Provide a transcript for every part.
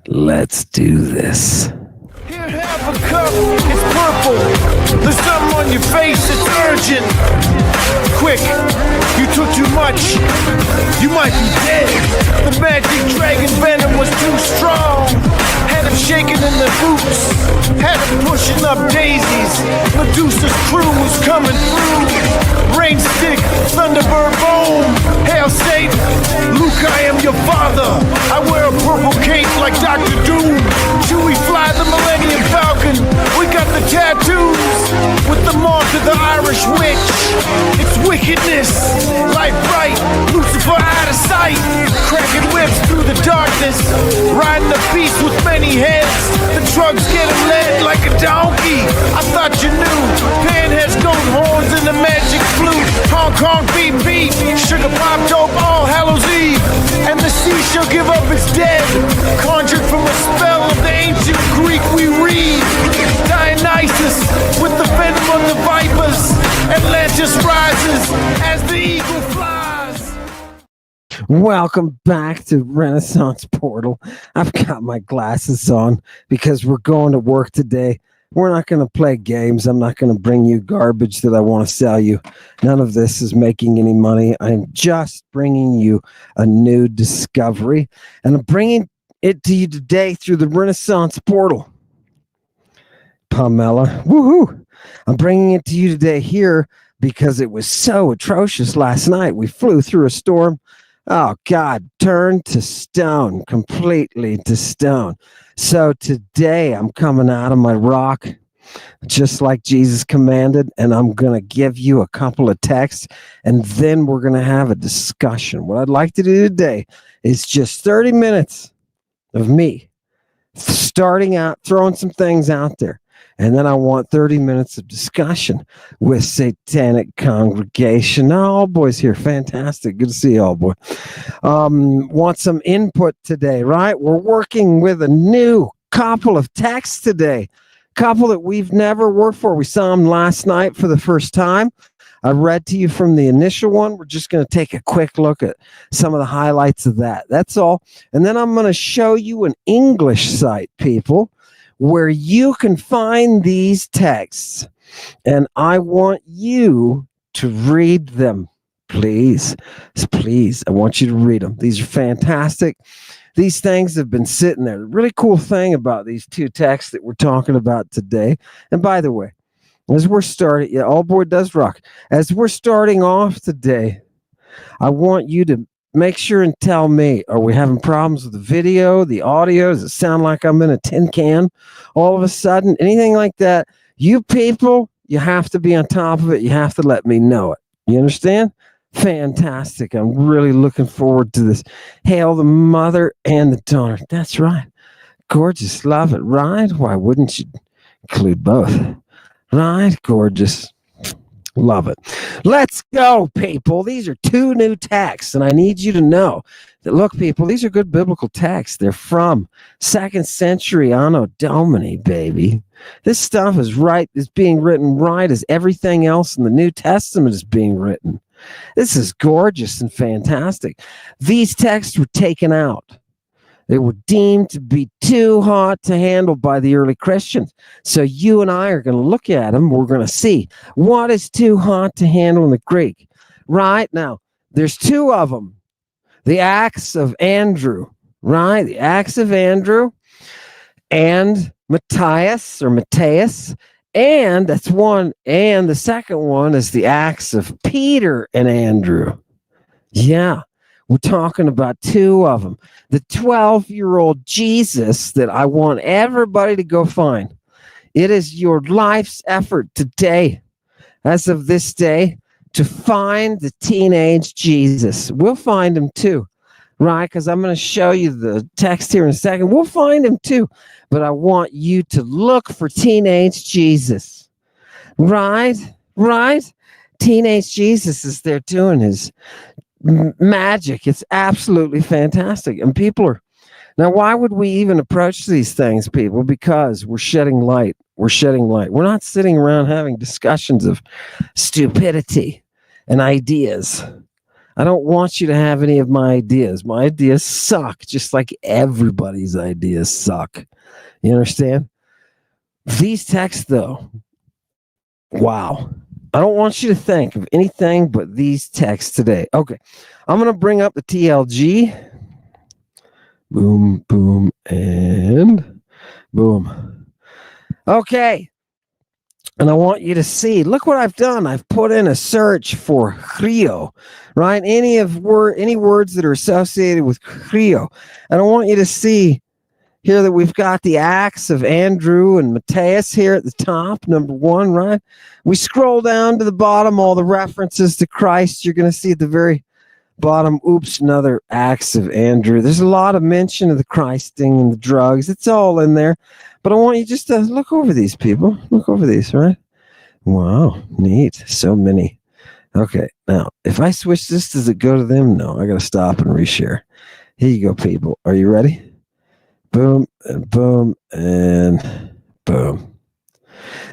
Let's do this. Here, have a cup. It's purple. There's something on your face. It's urgent. Quick. You took too much. You might be dead. The magic dragon venom was too strong. Had him shaking in the boots. Had him pushing up daisies. Medusa's crew was coming through. Rain stick, thunderbird bone. Hail Satan. Luke, I am your father. I wear a purple cape like Dr. Doom. Chewie fly the Millennium Falcon. We got the tattoos with the mark of the Irish witch. It's wickedness, light bright, Lucifer out of sight. Cracking whips through the darkness, riding a beast with many heads. The drugs get him led like a donkey. I thought you knew. Pan has goat horns and the magic flute. Hong Kong beat beat, sugar pop dope, all Hallows Eve. And the sea shall give up its dead, conjured from a spell of the ancient Greek we read. Dionysus with the venom of the vipers. Atlantis rises as the eagle flies. Welcome back to Renaissance Portal. I've got my glasses on because we're going to work today. We're not going to play games. I'm not going to bring you garbage that I want to sell you. None of this is making any money. I'm just bringing you a new discovery, and I'm bringing it to you today through the Renaissance Portal. Pamela, woohoo! I'm bringing it to you today here because it was so atrocious last night. We flew through a storm. Oh, God, turned to stone, completely to stone. So today I'm coming out of my rock, just like Jesus commanded, and I'm going to give you a couple of texts, and then we're going to have a discussion. What I'd like to do today is just 30 minutes of me starting out, throwing some things out there. And then I want 30 minutes of discussion with Satanic Congregation. Now, all boys here. Fantastic. Good to see you all, boy. Want some input today, right? We're working with a new couple of texts today. Couple that we've never worked for. We saw them last night for the first time. I read to you from the initial one. We're just going to take a quick look at some of the highlights of that. That's all. And then I'm going to show you an English site, people, where you can find these texts, and I want you to read them, please. Please, I want you to read them. These are fantastic. These things have been sitting there. The really cool thing about these two texts that we're talking about today, and by the way, as we're starting, yeah, all boy does rock. As we're starting off today, I want you to make sure and tell me, are we having problems with the video, the audio? Does it sound like I'm in a tin can all of a sudden? Anything like that? You people, you have to be on top of it. You have to let me know it. You understand? Fantastic. I'm really looking forward to this. Hail the mother and the daughter. That's right. Gorgeous. Love it. Right? Why wouldn't you include both? Right? Gorgeous. Love it. Let's go, people. These are two new texts, and I need you to know that, look, people, these are good biblical texts. They're from 2nd century Anno Domini, baby. This stuff is being written right as everything else in the New Testament is being written. This is gorgeous and fantastic. These texts were taken out. They were deemed to be too hot to handle by the early Christians. So you and I are going to look at them. We're going to see what is too hot to handle in the Greek. Right now, there's two of them. The Acts of Andrew, right? The Acts of Andrew and Matthias or Matthias. And that's one. And the second one is the Acts of Peter and Andrew. Yeah. We're talking about two of them. The 12-year-old Jesus that I want everybody to go find. It is your life's effort today, as of this day, to find the teenage Jesus. We'll find him too, right? Because I'm going to show you the text here in a second. We'll find him too. But I want you to look for teenage Jesus. Right? Right? Teenage Jesus is there doing his magic. It's absolutely fantastic. And people are now, why would we even approach these things, people? Because we're shedding light. We're shedding light. We're not sitting around having discussions of stupidity and ideas. I don't want you to have any of my ideas. My ideas suck, just like everybody's ideas suck. You understand? These texts, though, wow. I don't want you to think of anything but these texts today. Okay. I'm going to bring up the TLG. Boom, boom, and boom. Okay. And I want you to see, look what I've done. I've put in a search for Rio, right? Any words that are associated with Rio. And I want you to see here that we've got the acts of Andrew and Matthias here at the top, number one, right? We scroll down to the bottom, all the references to Christ. You're going to see at the very bottom, oops, another acts of Andrew. There's a lot of mention of the Christing and the drugs. It's all in there. But I want you just to look over these, people. Look over these, right? Wow, neat. So many. Okay, now, if I switch this, does it go to them? No, I got to stop and reshare. Here you go, people. Are you ready? Boom, and boom, and boom.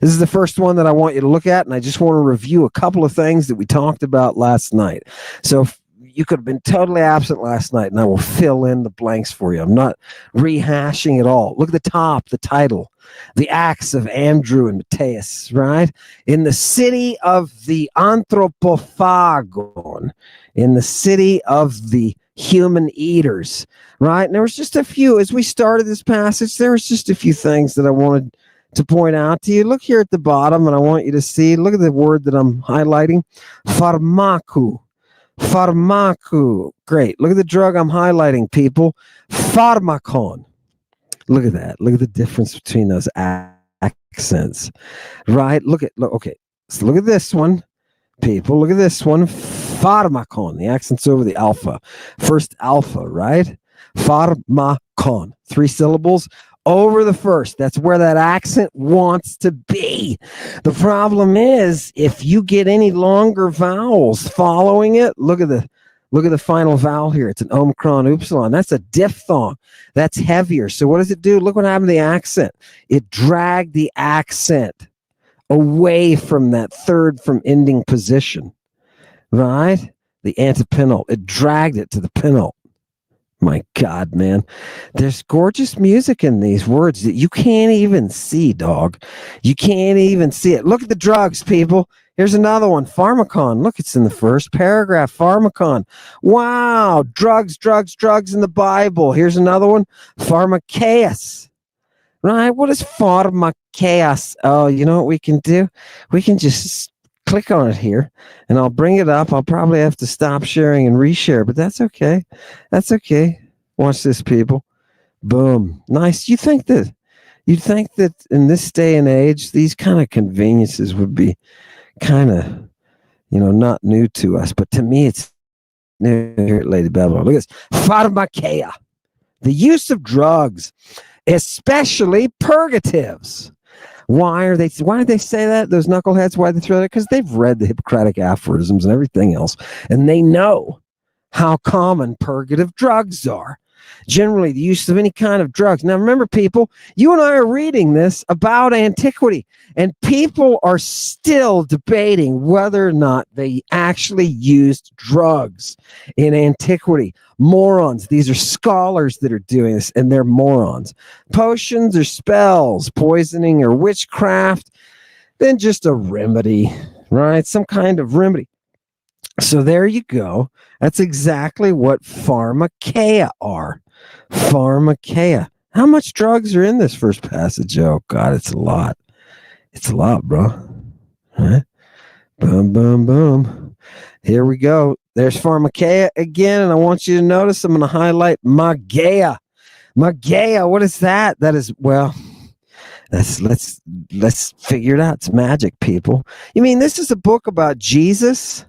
This is the first one that I want you to look at, and I just want to review a couple of things that we talked about last night. So you could have been totally absent last night, and I will fill in the blanks for you. I'm not rehashing it all. Look at the top, the title, the acts of Andrew and Matthias, right? In the city of the Anthropophagon, in the city of the human eaters, right? And there was just a few, as we started this passage, there was just a few things that I wanted to point out to you. Look here at the bottom, and I want you to see, look at the word that I'm highlighting, pharmacon. Pharmacon. Great. Look at the drug I'm highlighting, people. Pharmacon. Look at that. Look at the difference between those accents. Right? Okay. So look at this one, people. Look at this one. Pharmacon. The accent's over the alpha. First alpha, right? Pharmacon. 3 syllables over the first. That's where that accent wants to be. The problem is, if you get any longer vowels following it, look at the final vowel here. It's an omicron upsilon. That's a diphthong. That's heavier. So what does it do? Look what happened to the accent. It dragged the accent away from that third from ending position, right? The antepenult. It dragged it to the penult. My God, man. There's gorgeous music in these words that you can't even see, dog. You can't even see it. Look at the drugs, people. Here's another one, pharmacon. Look, it's in the first paragraph, pharmacon. Wow, drugs in the Bible. Here's another one, pharmakeia. Right, what is pharmakeia? Oh, you know what we can do? We can just click on it here, and I'll bring it up. I'll probably have to stop sharing and reshare, but that's okay. That's okay. Watch this, people. Boom. Nice. You'd think that in this day and age, these kind of conveniences would be kind of, not new to us, but to me, it's new here at Lady Babylon. Look at this. Pharmakeia. The use of drugs, especially purgatives. Why did they say that? Those knuckleheads, why they throw that? Because they've read the Hippocratic aphorisms and everything else, and they know how common purgative drugs are. Generally, the use of any kind of drugs. Now, remember, people, you and I are reading this about antiquity, and people are still debating whether or not they actually used drugs in antiquity. Morons. These are scholars that are doing this, and they're morons. Potions or spells, poisoning or witchcraft, then just a remedy, right? Some kind of remedy. So there you go. That's exactly what pharmakeia are. Pharmakeia. How much drugs are in this first passage? Oh, God, it's a lot. It's a lot, bro. Huh? Boom, boom, boom. Here we go. There's pharmakeia again, and I want you to notice I'm going to highlight mageia. Mageia, what is that? That is, well, let's figure it out. It's magic, people. You mean this is a book about Jesus?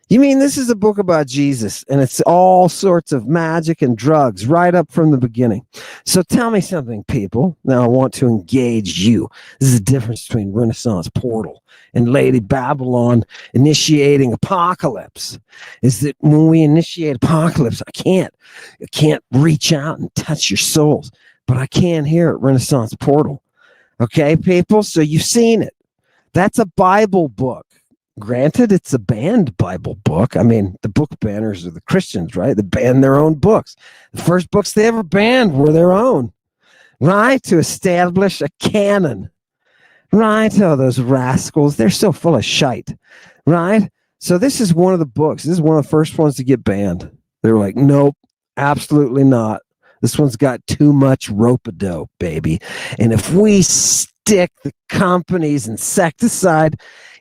You mean this is a book about Jesus, and it's all sorts of magic and drugs right up from the beginning. So tell me something, people. Now I want to engage you. This is the difference between Renaissance Portal and Lady Babylon initiating apocalypse. Is that when we initiate apocalypse, I can't reach out and touch your souls, but I can here at Renaissance Portal. Okay, people? So you've seen it. That's a Bible book. Granted, it's a banned Bible book. I mean, the book banners are the Christians, right? They ban their own books. The first books they ever banned were their own, right? To establish a canon, right? Oh, those rascals. They're so full of shite, right? So this is one of the books. This is one of the first ones to get banned. They were like, nope, absolutely not. This one's got too much rope-a-dope, baby. And if we stick the company's insecticide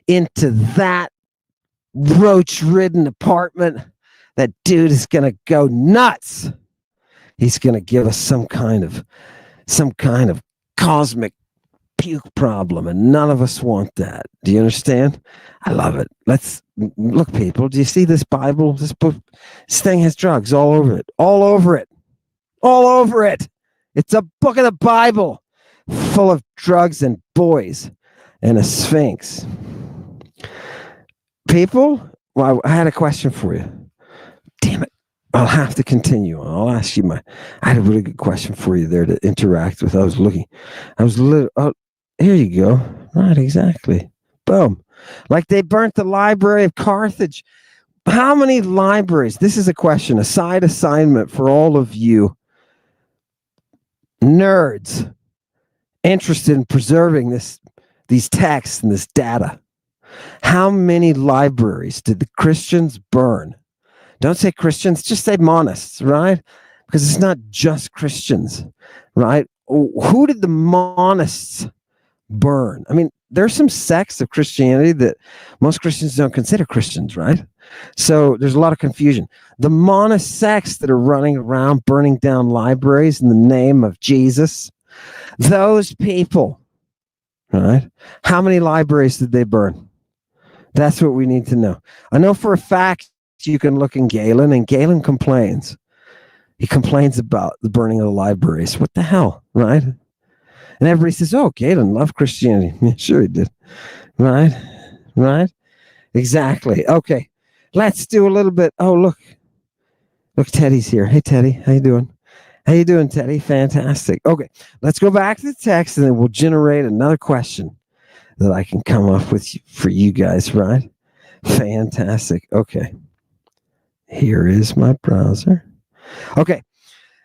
into that roach-ridden apartment, that dude is going to go nuts. He's going to give us some kind of cosmic puke problem, and none of us want that. Do you understand? I love it. Let's look, people. Do you see this Bible? This book, this thing has drugs all over it. All over it. All over it. It's a book of the Bible full of drugs and boys and a Sphinx. People, well, I had a question for you. Damn it. I'll have to continue. I'll ask you I had a really good question for you there to interact with. Oh, here you go. Right, exactly. Boom. Like they burnt the library of Carthage. How many libraries? This is a question, a side assignment for all of you nerds interested in preserving these texts and this data. How many libraries did the Christians burn? Don't say Christians, just say monists, right? Because it's not just Christians, right? Who did the monists burn? I mean, there's some sects of Christianity that most Christians don't consider Christians, right? So there's a lot of confusion. The monist sects that are running around burning down libraries in the name of Jesus, those people, right? How many libraries did they burn? That's what we need to know. I know for a fact you can look in Galen, and Galen complains. He complains about the burning of the libraries. What the hell, right? And everybody says, oh, Galen loved Christianity. Yeah, sure he did. Right? Right? Exactly. Okay. Let's do a little bit. Oh, look. Look, Teddy's here. Hey, Teddy. How you doing? How you doing, Teddy? Fantastic. Okay. Let's go back to the text, and then we'll generate another question that I can come up with for you guys, right? Fantastic. Okay. Here is my browser. Okay.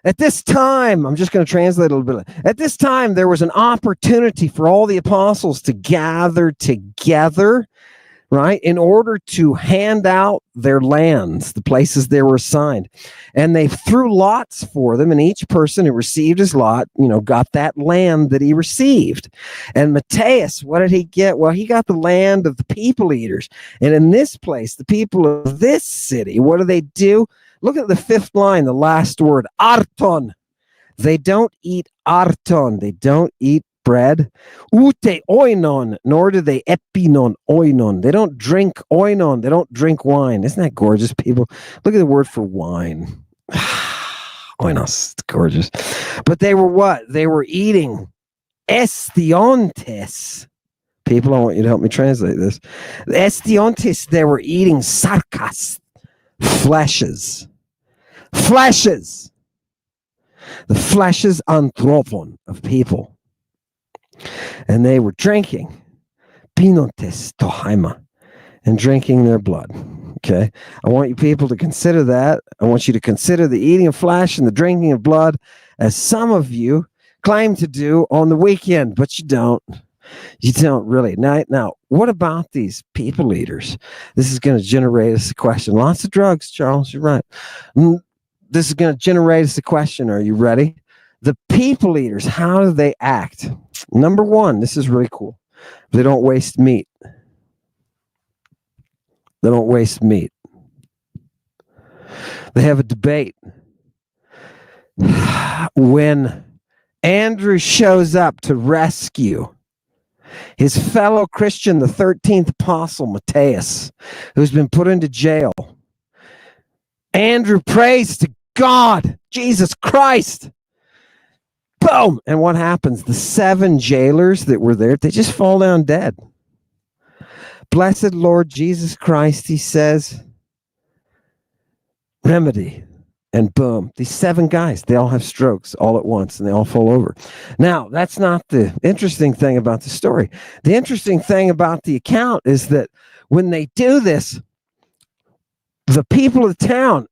At this time, I'm just going to translate a little bit. At this time, there was an opportunity for all the apostles to gather together, right, in order to hand out their lands, the places they were assigned. And they threw lots for them, and each person who received his lot, got that land that he received. And Matthias, what did he get? Well, he got the land of the people eaters. And in this place, the people of this city, what do? Look at the fifth line, the last word, arton. They don't eat arton. They don't eat bread. Ute oinon, nor do they epinon oinon. They don't drink oinon. They don't drink wine. Isn't that gorgeous, people? Look at the word for wine. Oinos, it's gorgeous. But they were what? They were eating estiontes. People, I want you to help me translate this. Estiontes, they were eating sarkas. Fleshes. The fleshes anthropon of people. And they were drinking pinotes tohaima and drinking their blood. Okay. I want you people to consider that. I want you to consider the eating of flesh and the drinking of blood as some of you claim to do on the weekend, but you don't. You don't really. Now, what about these people eaters? This is going to generate us a question. Lots of drugs, Charles. You're right. This is going to generate us a question. Are you ready? The people eaters, how do they act? Number one, this is really cool. They don't waste meat. They don't waste meat. They have a debate. When Andrew shows up to rescue his fellow Christian, the 13th apostle, Matthias, who's been put into jail, Andrew prays to God, Jesus Christ. Boom! And what happens? The 7 jailers that were there, they just fall down dead. Blessed Lord Jesus Christ, he says, remedy. And boom, these 7 guys, they all have strokes all at once and they all fall over. Now, that's not the interesting thing about the story. The interesting thing about the account is that when they do this, the people of the town,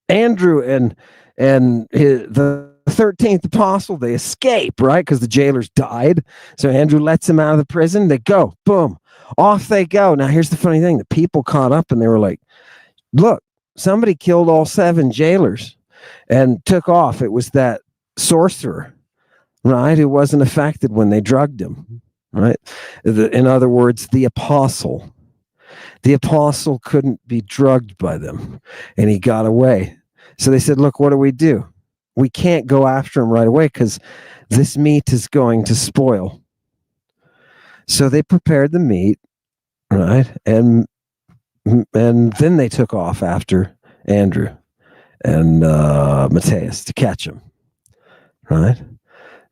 Andrew and the 13th apostle, they escape, right? Because the jailers died. So Andrew lets them out of the prison. They go, boom, off they go. Now, here's the funny thing. The people caught up and they were like, look, somebody killed all 7 jailers and took off. It was that sorcerer, right, who wasn't affected when they drugged him, right? In other words, the apostle. The apostle couldn't be drugged by them, and he got away. So they said, look, what do? We can't go after him right away because this meat is going to spoil. So they prepared the meat, right? And then they took off after Andrew and Matthias to catch him, right?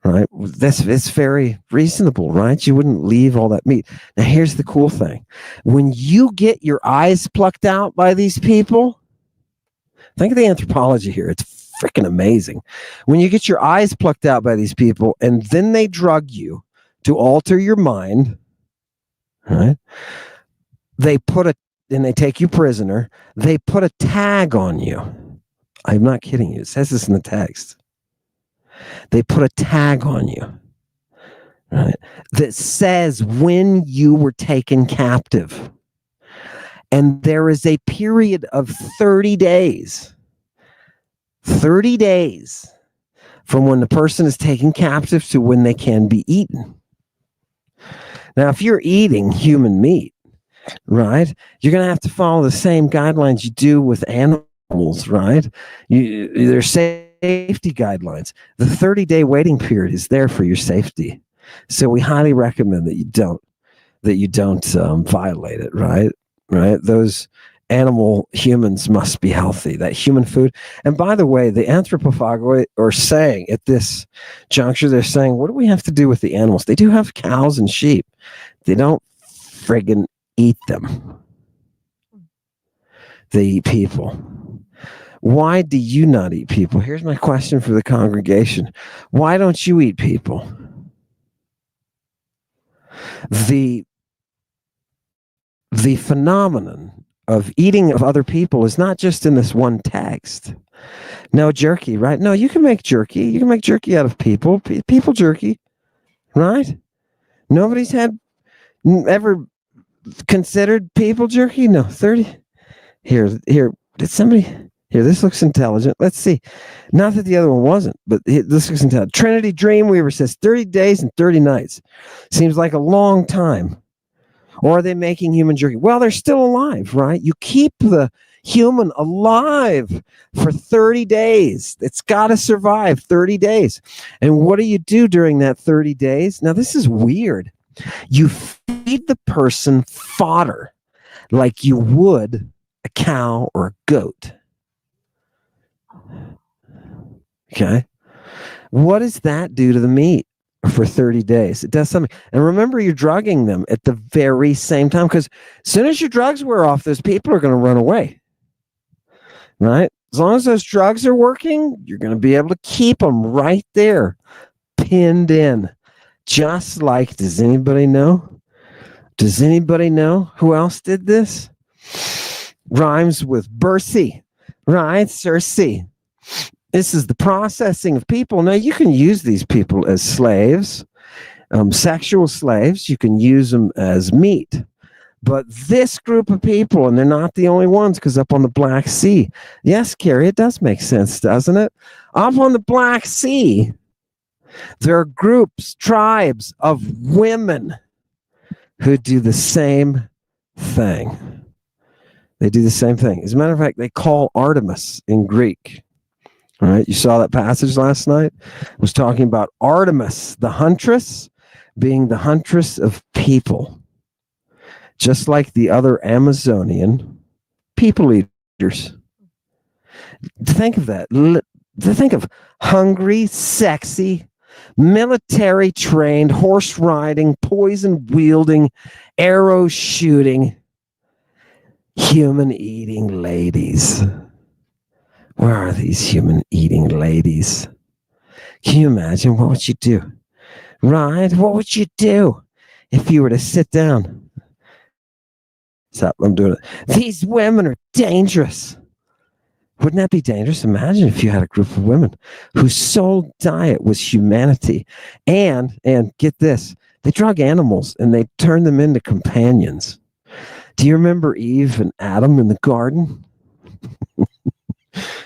Right? It's very reasonable, right? You wouldn't leave all that meat. Now, here's the cool thing. When you get your eyes plucked out by these people, think of the anthropology here. It's freaking amazing. When you get your eyes plucked out by these people and then they drug you to alter your mind, right? They take you prisoner. They put a tag on you. I'm not kidding you. It says this in the text. They put a tag on you, right, that says when you were taken captive. And there is a period of 30 days. 30 days from when the person is taken captive to when they can be eaten. Now, if you're eating human meat, right, you're going to have to follow the same guidelines you do with animals, right? There's safety guidelines. The 30-day waiting period is there for your safety. So we highly recommend that you don't violate it, right? Right? Those animal humans must be healthy. That human food. And by the way, the anthropology are saying at this juncture, they're saying, what do we have to do with the animals? They do have cows and sheep. They don't friggin' eat them. They eat people. Why do you not eat people? Here's my question for the congregation. Why don't you eat people? The phenomenon of eating of other people is not just in this one text. No jerky, right? No, you can make jerky. You can make jerky out of people. People jerky, right? Nobody's ever considered people jerky? No, 30. Here, did somebody... Here, this looks intelligent. Let's see. Not that the other one wasn't, but this looks intelligent. Trinity Dreamweaver says 30 days and 30 nights. Seems like a long time. Or are they making human jerky? Well, they're still alive, right? You keep the human alive for 30 days. It's got to survive 30 days. And what do you do during that 30 days? Now, this is weird. You feed the person fodder like you would a cow or a goat. Okay. What does that do to the meat for 30 days? It does something. And remember, you're drugging them at the very same time, because as soon as your drugs wear off, those people are going to run away. Right? As long as those drugs are working, you're going to be able to keep them right there, pinned in. Just like, does anybody know? Does anybody know who else did this? Rhymes with Bercy, right? Circe. This is the processing of people. Now, you can use these people as slaves, sexual slaves. You can use them as meat. But this group of people, and they're not the only ones, because up on the Black Sea, yes, Carrie, it does make sense, doesn't it? Up on the Black Sea, there are groups, tribes of women who do the same thing. They do the same thing. As a matter of fact, they call Artemis in Greek. All right, you saw that passage last night. It was talking about Artemis, the huntress, being the huntress of people. Just like the other Amazonian people eaters. Think of that. Think of hungry, sexy, military-trained, horse-riding, poison-wielding, arrow-shooting, human-eating ladies. Where are these human-eating ladies? Can you imagine? What would you do? Right? What would you do if you were to sit down So I'm doing it. These women are dangerous. Wouldn't that be dangerous? Imagine if you had a group of women whose sole diet was humanity. And get this, they drug animals and they turned them into companions. Do you remember Eve and Adam in the garden?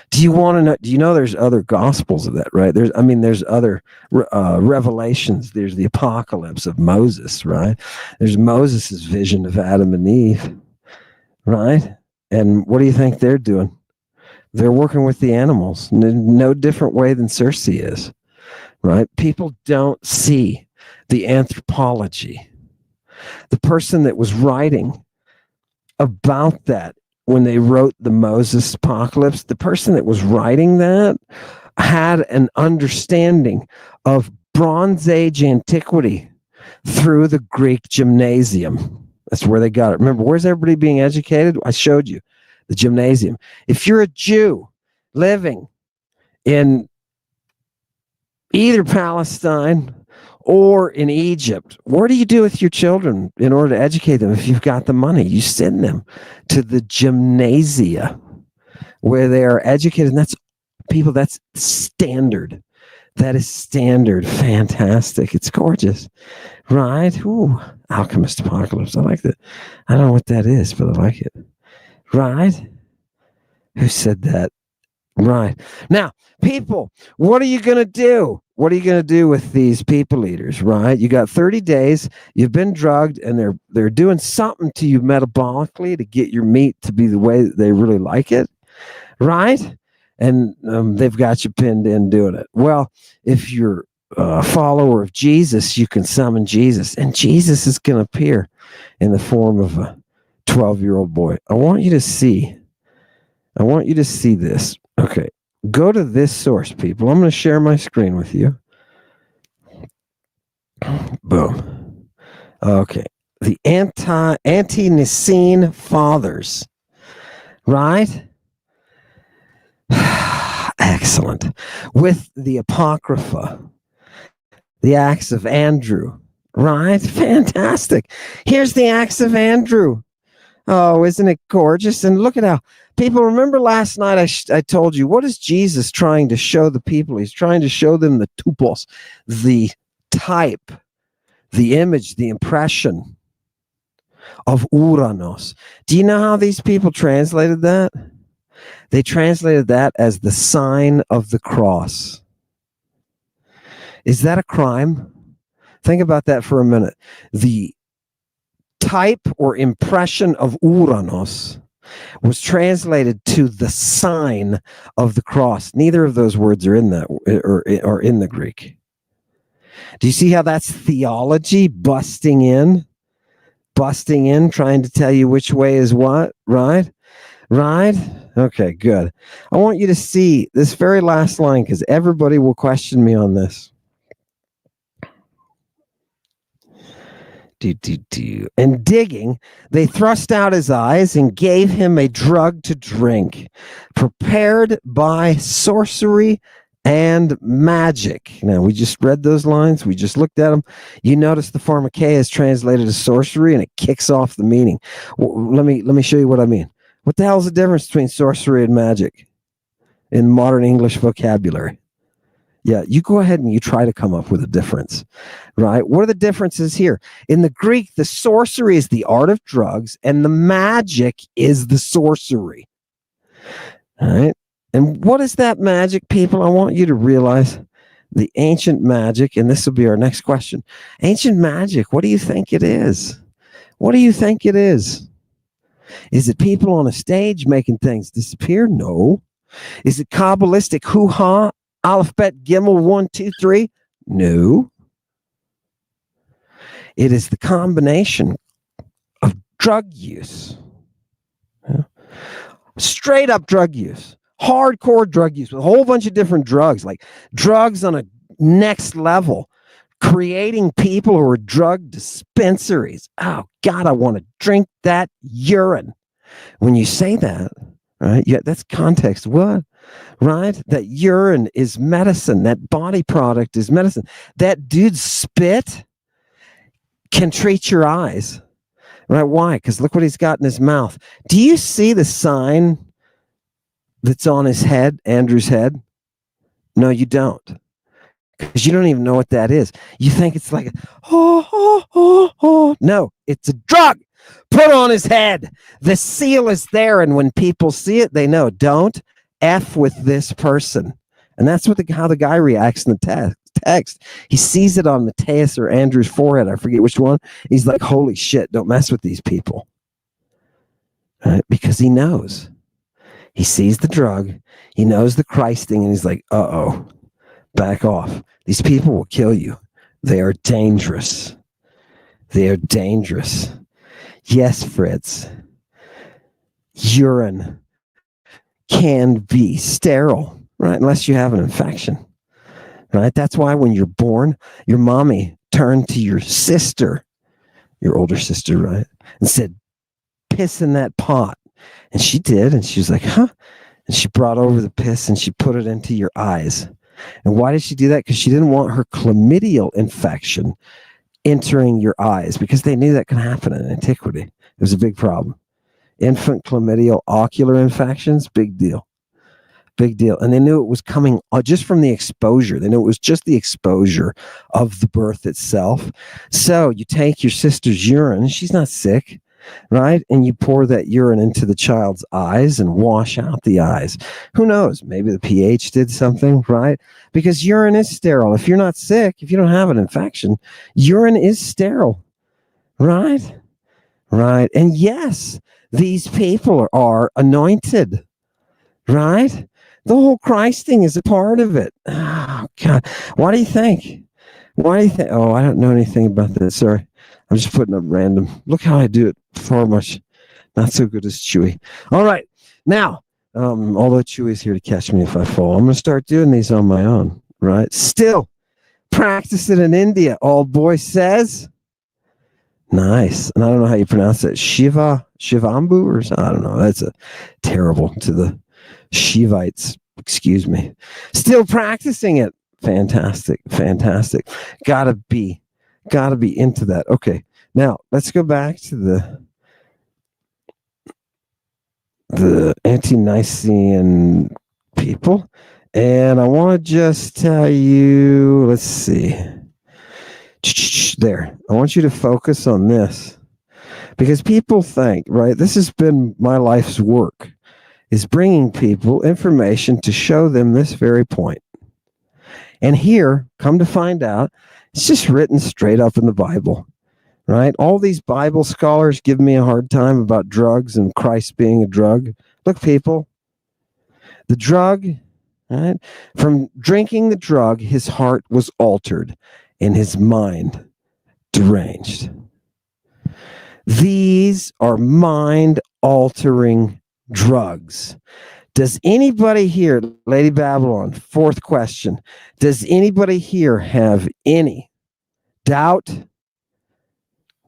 Do you want to know? Do you know there's other gospels of that, right? There's other revelations. There's the apocalypse of Moses, right? There's Moses's vision of Adam and Eve, right? And what do you think they're doing? They're working with the animals, no different way than Circe is, right? People don't see the anthropology. The person that was writing about that when they wrote the Moses apocalypse, the person that was writing that had an understanding of Bronze Age antiquity through the Greek gymnasium. That's where they got it. Remember, where's everybody being educated? I showed you the gymnasium. If you're a Jew living in either Palestine or in Egypt, what do you do with your children in order to educate them? If you've got the money, you send them to the gymnasia where they are educated. And that's people, that's standard. That is standard. Fantastic. It's gorgeous. Right? Ooh, Alchemist Apocalypse. I like that. I don't know what that is, but I like it. Right? Who said that? Right. Now, people, what are you going to do? What are you going to do with these people eaters, right? You got 30 days, you've been drugged, and they're doing something to you metabolically to get your meat to be the way that they really like it, right? And they've got you pinned in doing it. Well, if you're a follower of Jesus, you can summon Jesus, and Jesus is going to appear in the form of a 12-year-old boy. I want you to see this. Okay. Go to this source, people. I'm going to share my screen with you. Boom. Okay. The Ante-Nicene Fathers. Right? Excellent. With the Apocrypha. The Acts of Andrew. Right? Fantastic. Here's the Acts of Andrew. Oh, isn't it gorgeous? And look at how people, remember last night I told you, what is Jesus trying to show the people? He's trying to show them the tupos, the type, the image, the impression of Uranos. Do you know how these people translated that? They translated that as the sign of the cross. Is that a crime? Think about that for a minute. The type or impression of Uranos was translated to the sign of the cross. Neither of those words are in that or in the Greek. Do you see how that's theology busting in, trying to tell you which way is what? Right? Okay, good. I want you to see this very last line because everybody will question me on this. And digging, they thrust out his eyes and gave him a drug to drink, prepared by sorcery and magic. Now, we just read those lines. We just looked at them. You notice the pharmacon is translated as sorcery, and it kicks off the meaning. Let me show you what I mean. What the hell is the difference between sorcery and magic in modern English vocabulary? Yeah, you go ahead and you try to come up with a difference, right? What are the differences here? In the Greek, the sorcery is the art of drugs, and the magic is the sorcery. All right? And what is that magic, people? I want you to realize the ancient magic, and this will be our next question. Ancient magic, what do you think it is? What do you think it is? Is it people on a stage making things disappear? No. Is it Kabbalistic hoo-ha? Alphabet Gimel 1, 2, 3? No. It is the combination of drug use. Yeah. Straight up drug use. Hardcore drug use with a whole bunch of different drugs, like drugs on a next level, creating people who are drug dispensaries. Oh, God, I want to drink that urine. When you say that, right? Yeah, that's context. What? Right? That urine is medicine. That body product is medicine. That dude's spit can treat your eyes. Right? Why? Because look what he's got in his mouth. Do you see the sign that's on his head, Andrew's head? No, you don't. Because you don't even know what that is. You think it's like, no, it's a drug put on his head. The seal is there. And when people see it, they know, don't F with this person. And that's what how the guy reacts in the text. He sees it on Matthias or Andrew's forehead. I forget which one. He's like, holy shit, don't mess with these people. Right? Because he knows. He sees the drug. He knows the Christ thing. And he's like, uh-oh. Back off. These people will kill you. They are dangerous. They are dangerous. Yes, Fritz. Urine can be sterile, right? Unless you have an infection, right? That's why when you're born, your mommy turned to your sister, your older sister, right? And said, piss in that pot. And she did. And she was like, huh? And she brought over the piss and she put it into your eyes. And why did she do that? Because she didn't want her chlamydial infection entering your eyes, because they knew that could happen in antiquity. It was a big problem. Infant chlamydial ocular infections, big deal. Big deal. And they knew it was coming just from the exposure. They knew it was just the exposure of the birth itself. So you take your sister's urine, she's not sick, right? And you pour that urine into the child's eyes and wash out the eyes. Who knows? Maybe the pH did something, right? Because urine is sterile. If you're not sick, if you don't have an infection, urine is sterile, right? Right. And yes, these people are anointed, right? The whole Christ thing is a part of it. Oh, God. Why do you think? Why do you think? Oh, I don't know anything about this. Sorry. I'm just putting up random. Look how I do it. Far much not so good as Chewy. All right. Now, although Chewy's here to catch me if I fall, I'm going to start doing these on my own, right? Still practice it in India. Old boy says. Nice. And I don't know how you pronounce it. Shivambu or something. I don't know. That's a terrible to the Shivites. Excuse me. Still practicing it. Fantastic. Fantastic. Gotta be into that. Okay. Now let's go back to the anti-Nicene people. And I want to just tell you, let's see. There. I want you to focus on this, because people think, right? This has been my life's work, is bringing people information to show them this very point. And here, come to find out, it's just written straight up in the Bible, right? All these Bible scholars give me a hard time about drugs and Christ being a drug. Look, people, the drug, right? From drinking the drug, his heart was altered and his mind deranged. These are mind-altering drugs. Does anybody here, Lady Babylon, fourth question, does anybody here have any doubt?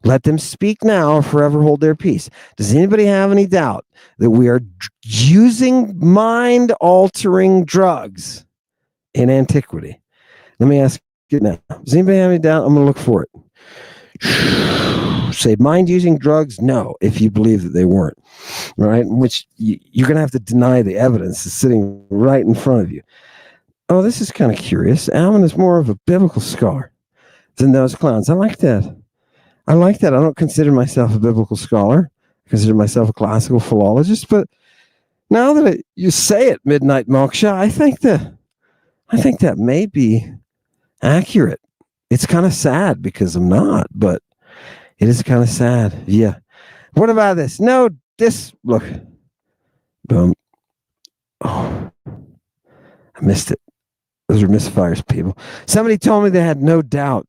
Let them speak now or forever hold their peace. Does anybody have any doubt that we are using mind-altering drugs in antiquity? Let me ask you now. Does anybody have any doubt? I'm going to look for it. Say mind-using drugs? No, if you believe that they weren't. Right? Which you're going to have to deny the evidence is sitting right in front of you. Oh, this is kind of curious. Alvin is more of a biblical scholar than those clowns. I like that. I don't consider myself a biblical scholar. I consider myself a classical philologist. But now that you say it, Midnight Moksha, I think that may be accurate. It's kind of sad because I'm not, but it is kind of sad. Yeah. What about this? No, this, look. Boom. Oh, I missed it. Those are misfires, people. Somebody told me they had no doubt.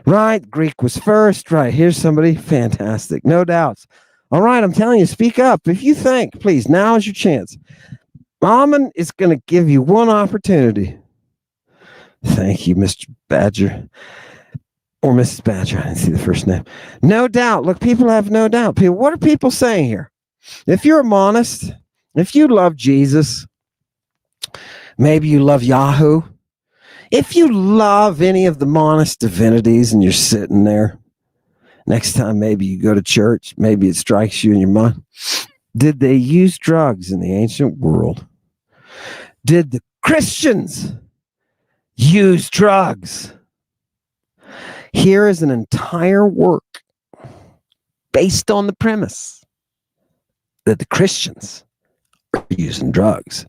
Right. Greek was first. Right. Here's somebody. Fantastic. No doubts. All right. I'm telling you, speak up. If you think, please, now is your chance. Almond is going to give you one opportunity. Thank you, Mr. Badger. Or Mrs. Badger. I didn't see the first name. No doubt. Look, people have no doubt. People, what are people saying here? If you're a monist, if you love Jesus, maybe you love Yahoo. If you love any of the monist divinities and you're sitting there, Next time, maybe you go to church, maybe it strikes you in your mind. Did they use drugs in the ancient world? Did the Christians use drugs? Here is an entire work based on the premise that the Christians are using drugs.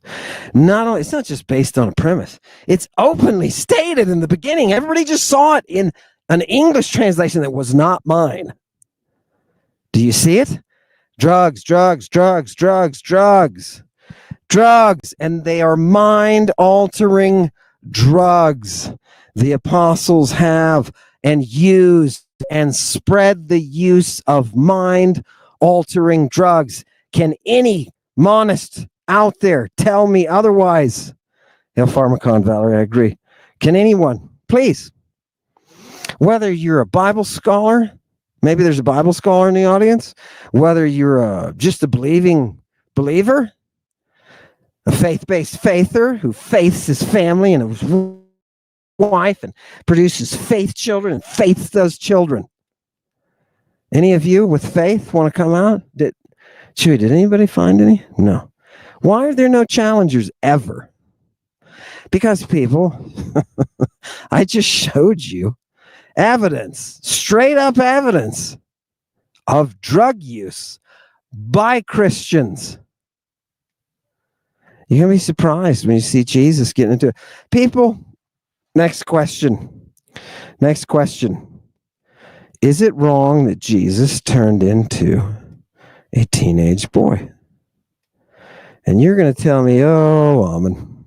Not only, it's not just based on a premise, it's openly stated in the beginning. Everybody just saw it in an English translation that was not mine. Do you see it? Drugs, drugs, drugs, drugs, drugs, drugs, and they are mind-altering drugs. The apostles have and used and spread the use of mind-altering drugs. Can any monist out there tell me otherwise? Yeah, pharmacon, Valerie, I agree. Can anyone, please? Whether you're a Bible scholar, maybe there's a Bible scholar in the audience, whether you're just a believing believer, a faith-based faither who faiths his family and his wife and produces faith children and faiths those children. Any of you with faith want to come out? Did anybody find any? No. Why are there no challengers ever? Because people, I just showed you evidence, straight up evidence of drug use by Christians. You're going to be surprised when you see Jesus getting into it. People, next question. Next question. Is it wrong that Jesus turned into a teenage boy? And you're going to tell me, oh, Amen,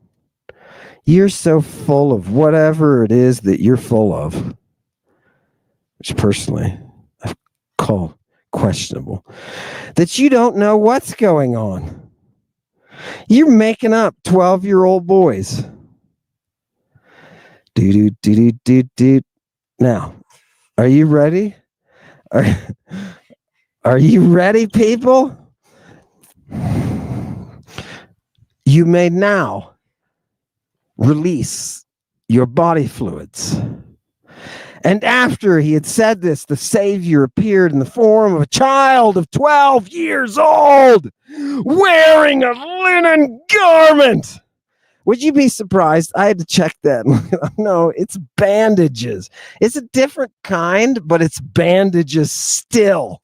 you're so full of whatever it is that you're full of, which personally I call questionable, that you don't know what's going on. You're making up 12-year-old boys. Now, are you ready? Are you ready, people? You may now release your body fluids. And after he had said this, the Savior appeared in the form of a child of 12 years old, wearing a linen garment. Would you be surprised? I had to check that. No, it's bandages. It's a different kind, but it's bandages still.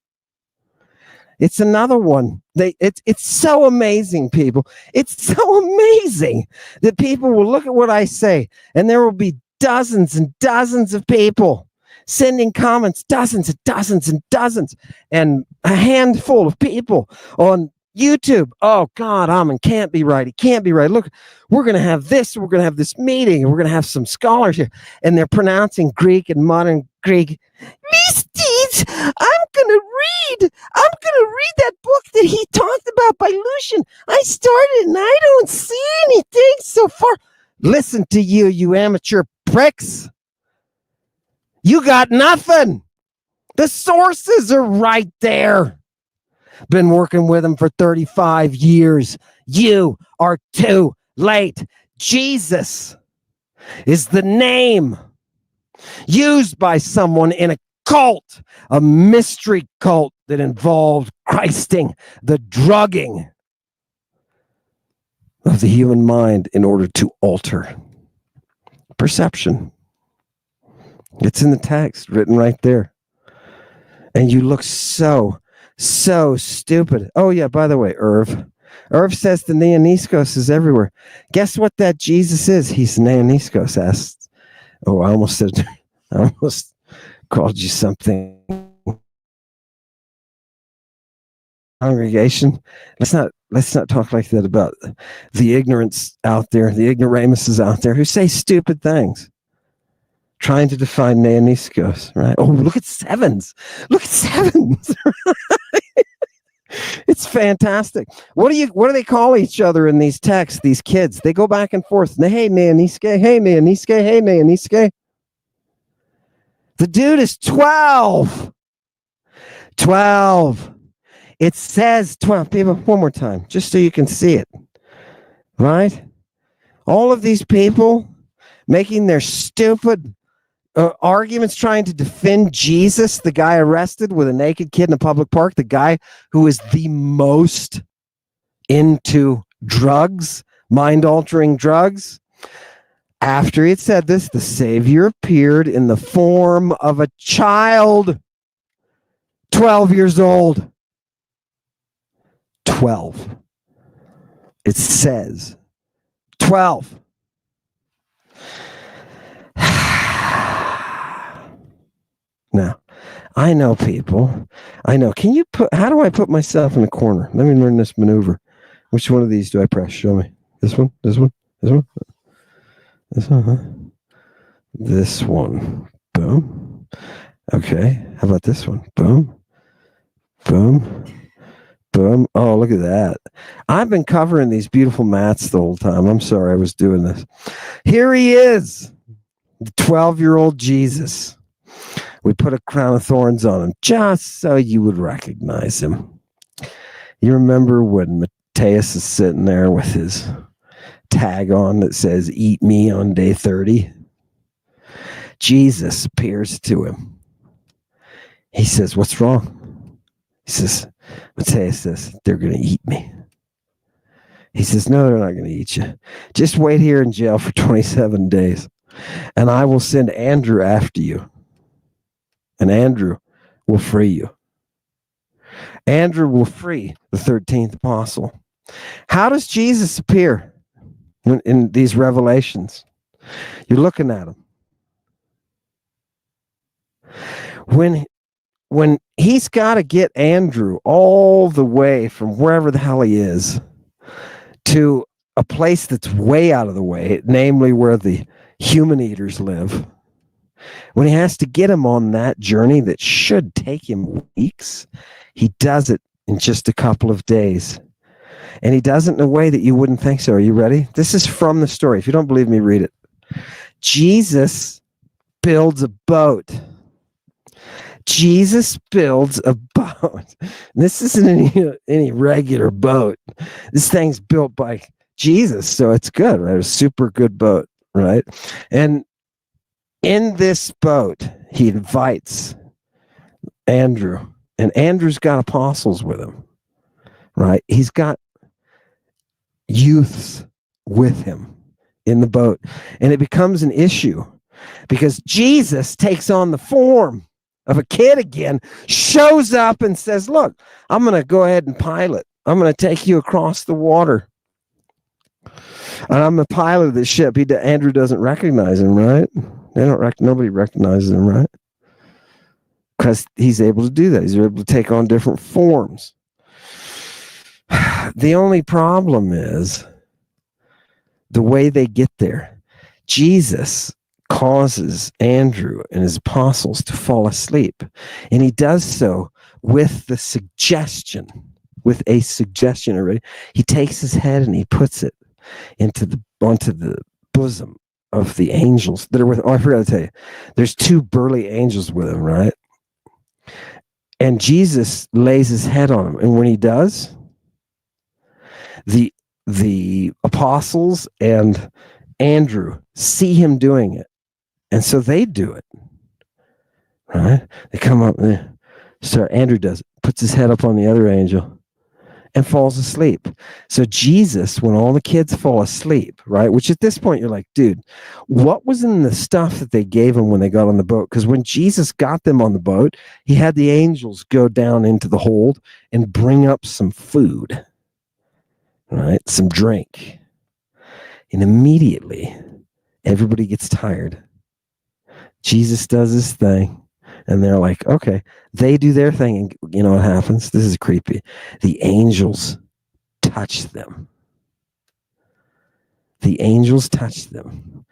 It's another one. It's so amazing, people. It's so amazing that people will look at what I say, and there will be dozens and dozens of people sending comments, dozens and dozens and dozens, and a handful of people on YouTube. Oh, God, Amen, can't be right. It can't be right. Look, we're going to have this. We're going to have this meeting, and we're going to have some scholars here, and they're pronouncing Greek and modern Greek. Misties, I'm going to read that book that he talked about by Lucian. I started, and I don't see anything so far. Listen to you, you amateur pricks. You got nothing. The sources are right there. Been working with him for 35 years. You are too late. Jesus is the name used by someone in a cult, a mystery cult that involved Christing, the drugging of the human mind in order to alter perception. It's in the text, written right there. And you look so stupid. Oh, yeah, by the way, Irv says the Neoniskos is everywhere. Guess what that Jesus is? He's Neoniskos. Asked. Oh, I almost called you something. Congregation, let's not talk like that about the ignorance out there, the ignoramuses out there who say stupid things, trying to define Neoniskos, right? Oh, look at sevens. Look at sevens. It's fantastic. What do they call each other in these texts, these kids? They go back and forth. Hey, Neoniske, hey, Neoniske, hey, Neoniske. The dude is 12. 12. It says 12. People, one more time, just so you can see it. Right? All of these people making their stupid arguments trying to defend Jesus, the guy arrested with a naked kid in a public park, the guy who is the most into drugs, mind-altering drugs. After he had said this, the Savior appeared in the form of a child, 12 years old. 12. It says 12. Now, I know people. I know. How do I put myself in the corner? Let me learn this maneuver. Which one of these do I press? Show me. This one? This one? This one? This one, huh? This one. Boom. Okay. How about this one? Boom. Boom. Boom. Oh, look at that. I've been covering these beautiful mats the whole time. I'm sorry I was doing this. Here he is, the 12-year-old Jesus. We put a crown of thorns on him just so you would recognize him. You remember when Mateus is sitting there with his tag on that says, "Eat me on day 30"? Jesus appears to him. He says, "What's wrong?" He says, Mateus says, "They're going to eat me." He says, "No, they're not going to eat you. Just wait here in jail for 27 days, and I will send Andrew after you. And Andrew will free you." Andrew will free the 13th apostle. How does Jesus appear in these revelations? You're looking at him. When he's got to get Andrew all the way from wherever the hell he is to a place that's way out of the way, namely where the human eaters live, when he has to get him on that journey that should take him weeks, he does it in just a couple of days. And he does it in a way that you wouldn't think so. Are you ready? This is from the story. If you don't believe me, read it. Jesus builds a boat. Jesus builds a boat. This isn't any regular boat. This thing's built by Jesus, so it's good, right? A super good boat, right? And in this boat, he invites Andrew, and Andrew's got apostles with him, right? He's got youths with him in the boat, and it becomes an issue because Jesus takes on the form of a kid again, shows up and says, "Look, I'm going to go ahead and pilot. I'm going to take you across the water. And I'm the pilot of this ship." Andrew doesn't recognize him, right? Nobody recognizes him, right? Because he's able to do that. He's able to take on different forms. The only problem is the way they get there. Jesus causes Andrew and his apostles to fall asleep. And he does so with a suggestion already. He takes his head and he puts it onto the bosom of the angels that are with. Oh, I forgot to tell you. There's two burly angels with him, right? And Jesus lays his head on him. And when he does, the apostles and Andrew see him doing it. And so they do it, right? They come up and Andrew does it, puts his head up on the other angel and falls asleep. So Jesus, when all the kids fall asleep, right? Which at this point you're like, dude, what was in the stuff that they gave him when they got on the boat? Because when Jesus got them on the boat, he had the angels go down into the hold and bring up some food, right? Some drink. And immediately everybody gets tired. Jesus does his thing, and they're like, okay. They do their thing, and you know what happens? This is creepy. The angels touch them. The angels touch them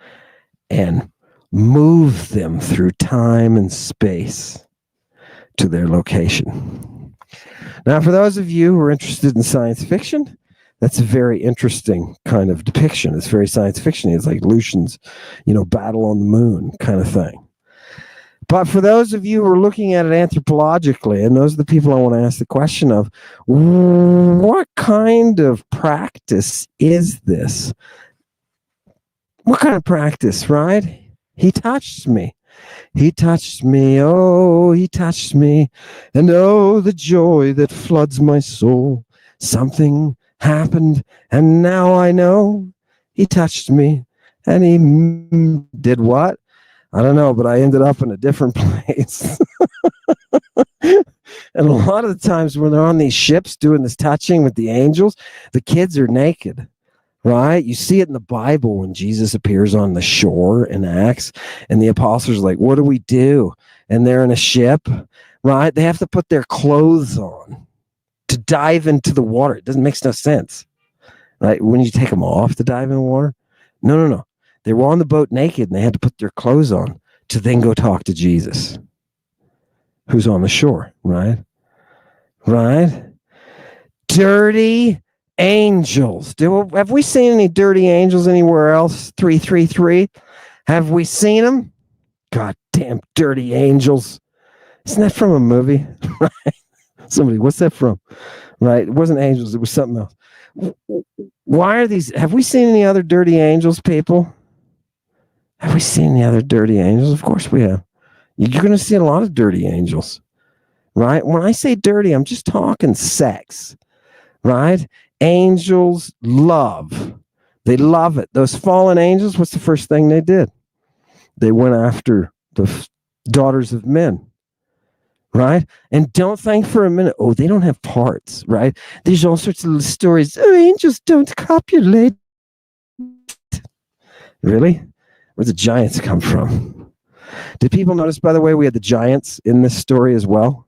and move them through time and space to their location. Now, for those of you who are interested in science fiction, that's a very interesting kind of depiction. It's very science fiction. It's like Lucian's, battle on the moon kind of thing. But for those of you who are looking at it anthropologically, and those are the people I want to ask the question of, what kind of practice is this? What kind of practice, right? He touched me. He touched me, oh, he touched me, and oh, the joy that floods my soul. Something happened, and now I know he touched me, and he did what? I don't know, but I ended up in a different place. And a lot of the times when they're on these ships doing this touching with the angels, the kids are naked, right? You see it in the Bible when Jesus appears on the shore in Acts, and the apostles are like, what do we do? And they're in a ship, right? They have to put their clothes on to dive into the water. It doesn't make no sense, right? When you take them off to dive in the water? No. They were on the boat naked, and they had to put their clothes on to then go talk to Jesus, who's on the shore, right? Right? Dirty angels. Have we seen any dirty angels anywhere else? 333. Have we seen them? Goddamn dirty angels. Isn't that from a movie? Right? Somebody, what's that from? Right? It wasn't angels, it was something else. Why are these? Have we seen any other dirty angels, people? Have we seen any other dirty angels? Of course we have. You're going to see a lot of dirty angels. Right? When I say dirty, I'm just talking sex, right? Angels love. They love it. Those fallen angels, what's the first thing they did? They went after the daughters of men, right? And don't think for a minute, oh, they don't have parts, right? There's all sorts of stories. Oh, angels don't copulate. Really? Where'd the giants come from? Did people notice, by the way, we had the giants in this story as well?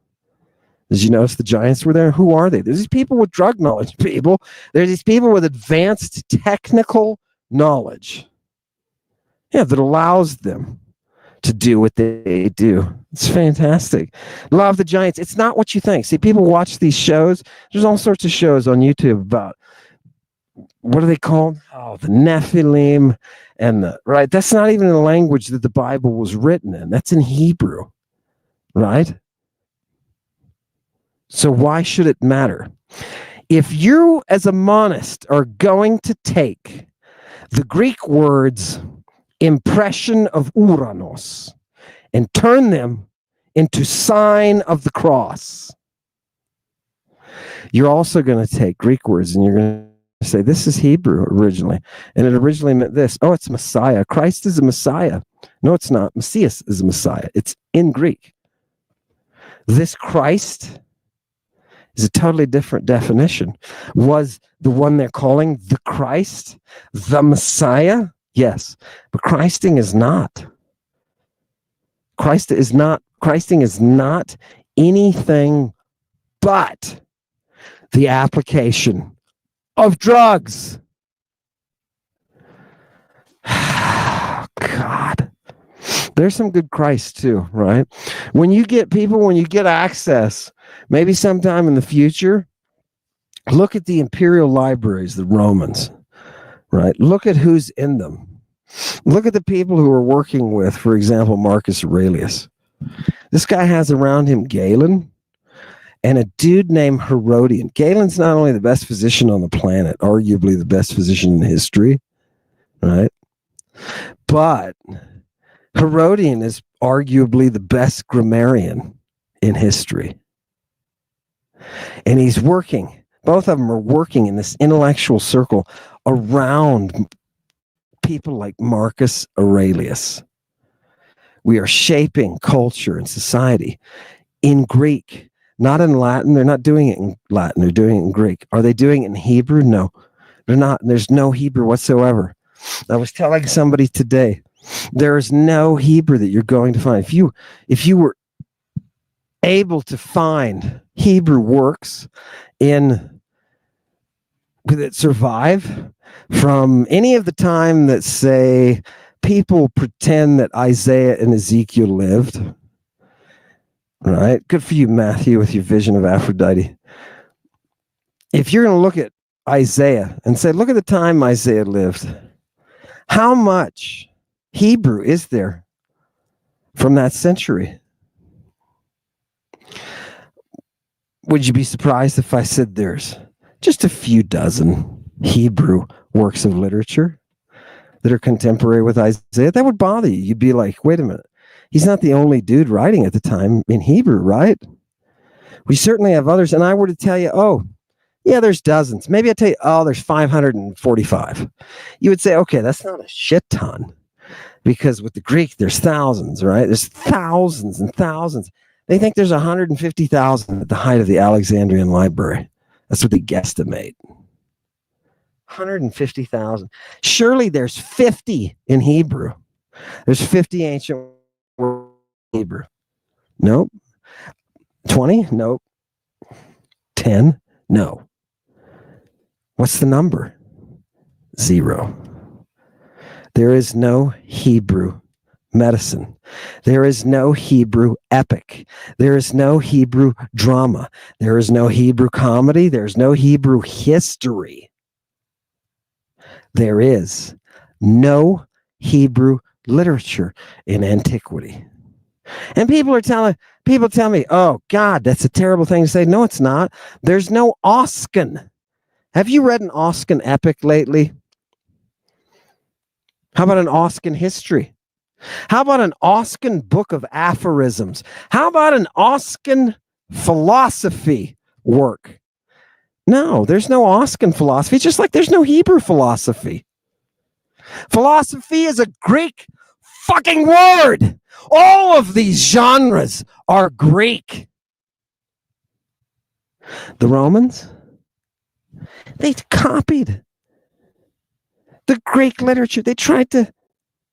Did you notice the giants were there? Who are they? There's these people with drug knowledge, people. There's these people with advanced technical knowledge. Yeah, that allows them to do what they do. It's fantastic. Love the giants. It's not what you think. See, people watch these shows. There's all sorts of shows on YouTube about, what are they called? Oh, the Nephilim and the, right? That's not even in the language that the Bible was written in. That's in Hebrew, right? So why should it matter? If you, as a monist, are going to take the Greek words impression of Uranos and turn them into sign of the cross, you're also going to take Greek words and you're going to say, this is Hebrew originally. And it originally meant this. Oh, it's Messiah. Christ is a Messiah. No, it's not. Messias is a Messiah. It's in Greek. This Christ is a totally different definition. Was the one they're calling the Christ, the Messiah? Yes, but Christing is not. Christing is not anything but the application of drugs. God. There's some good Christ too, right? When you get access, maybe sometime in the future, look at the imperial libraries, the Romans, right? Look at who's in them. Look at the people who are working with, for example, Marcus Aurelius. This guy has around him Galen and a dude named Herodian. Galen's not only the best physician on the planet, arguably the best physician in history, right? But Herodian is arguably the best grammarian in history. And he's working, both of them are working in this intellectual circle around people like Marcus Aurelius. We are shaping culture and society in Greek, not in Latin. They're not doing it in Latin. They're doing it in Greek. Are they doing it in Hebrew? No, they're not. There's no Hebrew whatsoever. I was telling somebody today, there is no Hebrew that you're going to find. If you were able to find Hebrew works that survive from any of the time that, say, people pretend that Isaiah and Ezekiel lived, right? Good for you, Matthew, with your vision of Aphrodite. If you're going to look at Isaiah and say, look at the time Isaiah lived, how much Hebrew is there from that century? Would you be surprised if I said there's just a few dozen Hebrew works of literature that are contemporary with Isaiah? That would bother you. You'd be like, wait a minute. He's not the only dude writing at the time in Hebrew, right? We certainly have others. And I were to tell you, oh, yeah, there's dozens. Maybe I tell you, oh, there's 545. You would say, okay, that's not a shit ton. Because with the Greek, there's thousands, right? There's thousands and thousands. They think there's 150,000 at the height of the Alexandrian library. That's what they guesstimate. 150,000. Surely there's 50 in Hebrew. There's 50 ancient words in Hebrew. Nope. 20? Nope. 10? No. What's the number? 0. There is no Hebrew medicine. There is no Hebrew epic. There is no Hebrew drama. There is no Hebrew comedy. There's no Hebrew history. There is no Hebrew literature in antiquity. And people tell me, oh God, that's a terrible thing to say. No, it's not. There's no Oscan. Have you read an Oscan epic lately? How about an Oscan history? How about an Oscan book of aphorisms? How about an Oscan philosophy work? No, there's no Oscan philosophy, just like there's no Hebrew philosophy. Philosophy is a Greek fucking word. All of these genres are Greek. The Romans, they copied the Greek literature. They tried to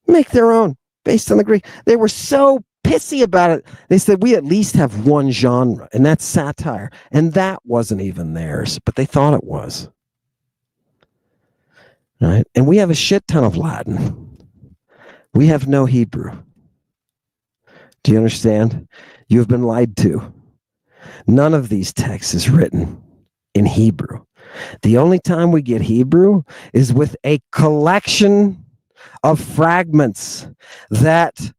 make their own based on the Greek. They were so pissy about it. They said, we at least have one genre, and that's satire. And that wasn't even theirs, but they thought it was. Right? And we have a shit ton of Latin. We have no Hebrew. Do you understand? You have been lied to. None of these texts is written in Hebrew. The only time we get Hebrew is with a collection of fragments that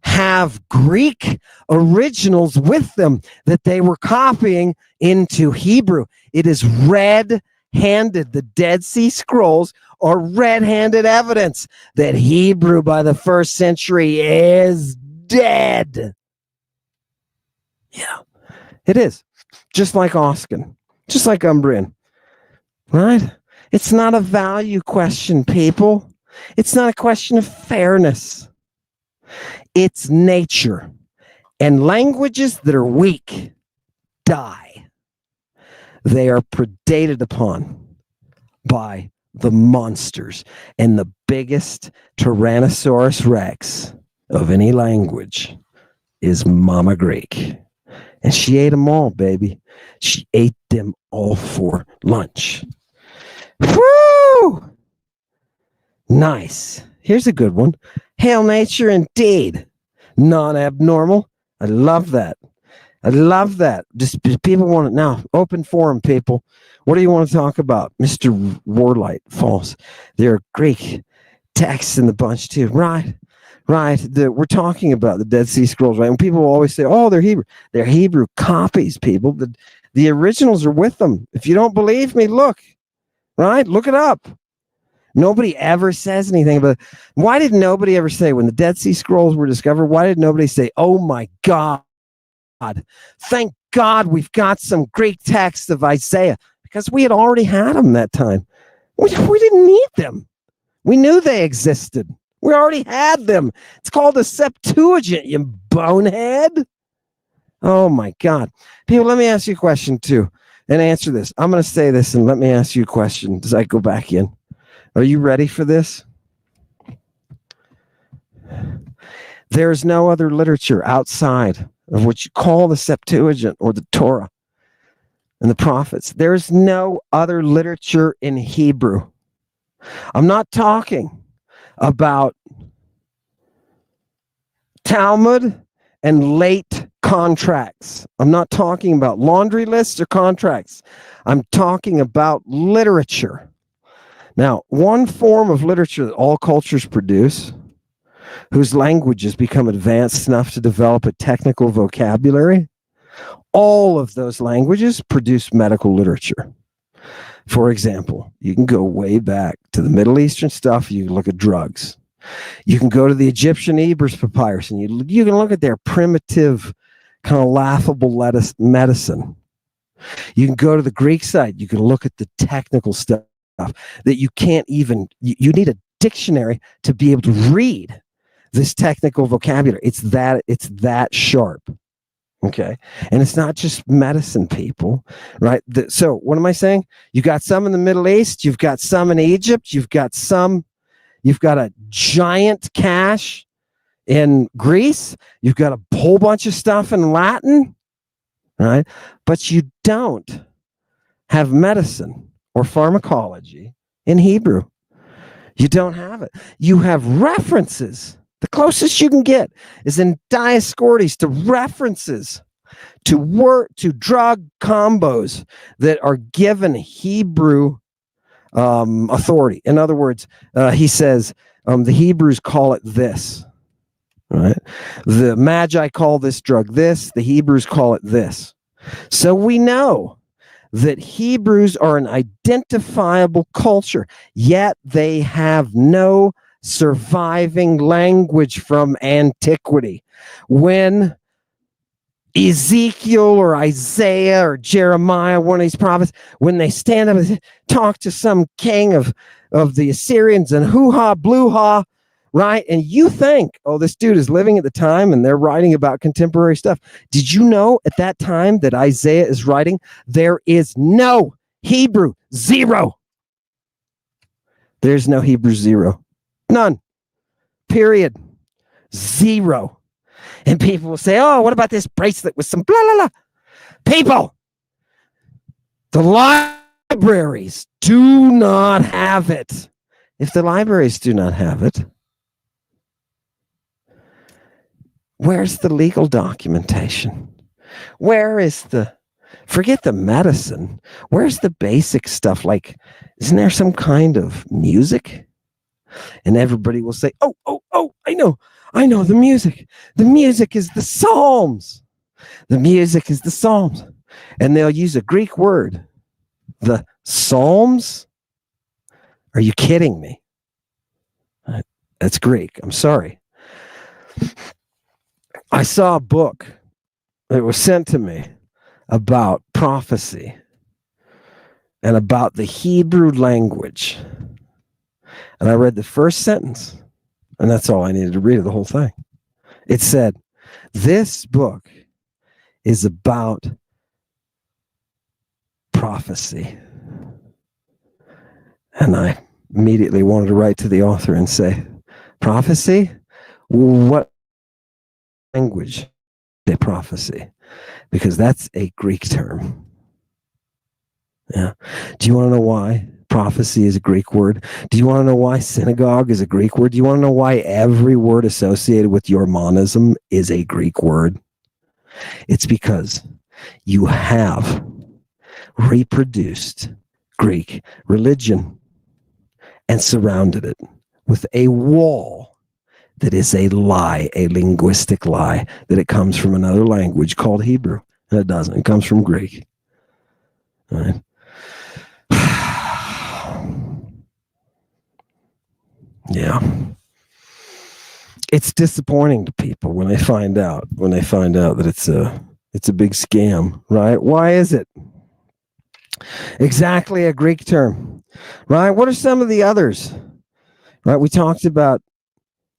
have Greek originals with them that they were copying into Hebrew. It is red-handed. The Dead Sea Scrolls are red-handed evidence that Hebrew by the 1st century is dead. Yeah, it is. Just like Oscan, just like Umbrian, right? It's not a value question, people. It's not a question of fairness. It's nature. And languages that are weak die. They are predated upon by the monsters. And the biggest Tyrannosaurus Rex of any language is Mama Greek. And she ate them all, baby. She ate them all for lunch. Woo! Nice. Here's a good one. Hail nature indeed. Non-abnormal. I love that. I love that. Just people want it now. Open forum, people. What do you want to talk about? Mr. Warlight, false. There are Greek texts in the bunch too. Right. We're talking about the Dead Sea Scrolls, right? And people always say, oh, they're Hebrew. They're Hebrew copies, people. The originals are with them. If you don't believe me, look. Right? Look it up. Nobody ever says anything about it. Why did nobody ever say, when the Dead Sea Scrolls were discovered, why did nobody say, oh my God, thank God we've got some Greek texts of Isaiah? Because we had already had them that time. We didn't need them. We knew they existed. We already had them. It's called a Septuagint, you bonehead. Oh my God. People, let me ask you a question too and answer this. I'm going to say this and let me ask you a question as I go back in. Are you ready for this? There's no other literature outside of what you call the Septuagint or the Torah and the prophets. There's no other literature in Hebrew. I'm not talking about Talmud and late contracts. I'm not talking about laundry lists or contracts. I'm talking about literature. Now, one form of literature that all cultures produce, whose languages become advanced enough to develop a technical vocabulary, all of those languages produce medical literature. For example, you can go way back to the Middle Eastern stuff. You look at drugs. You can go to the Egyptian Ebers Papyrus and you can look at their primitive, kind of laughable medicine. You can go to the Greek side. You can look at the technical stuff that you can't even, you need a dictionary to be able to read this technical vocabulary. It's that sharp. Okay. And it's not just medicine, people, right? So what am I saying? You got some in the Middle East. You've got some in Egypt. You've got a giant cache in Greece. You've got a whole bunch of stuff in Latin, right? But you don't have medicine or pharmacology in Hebrew. You don't have it. You have references. The closest you can get is in Dioscorides to references to drug combos that are given Hebrew authority. In other words, he says the Hebrews call it this, right? The Magi call this drug this, the Hebrews call it this. So we know that Hebrews are an identifiable culture, yet they have no surviving language from antiquity. When Ezekiel or Isaiah or Jeremiah, one of these prophets, when they stand up and talk to some king of the Assyrians and hoo-ha, blue-ha, right? And you think, oh, this dude is living at the time and they're writing about contemporary stuff. Did you know at that time that Isaiah is writing, there is no Hebrew, zero. There's no Hebrew, zero. None. Period. Zero. And people will say, oh, what about this bracelet with some blah, blah, blah. People, the libraries do not have it. If the libraries do not have it, where's the legal documentation? Where is forget the medicine. Where's the basic stuff? Like, isn't there some kind of music? And everybody will say, oh, I know the music. The music is the Psalms. The music is the Psalms. And they'll use a Greek word. The Psalms? Are you kidding me? That's Greek. I'm sorry. I saw a book that was sent to me about prophecy and about the Hebrew language. And I read the first sentence, and that's all I needed to read of the whole thing. It said, this book is about prophecy. And I immediately wanted to write to the author and say, prophecy? What language is prophecy? Because that's a Greek term. Yeah. Do you want to know why prophecy is a Greek word? Do you want to know why synagogue is a Greek word? Do you want to know why every word associated with your monism is a Greek word? It's because you have reproduced Greek religion and surrounded it with a wall that is a lie, a linguistic lie, that it comes from another language called Hebrew. And it doesn't. It comes from Greek. All right. Yeah. It's disappointing to people when they find out that it's a big scam, right? Why is it? Exactly a Greek term, right? What are some of the others? Right? We talked about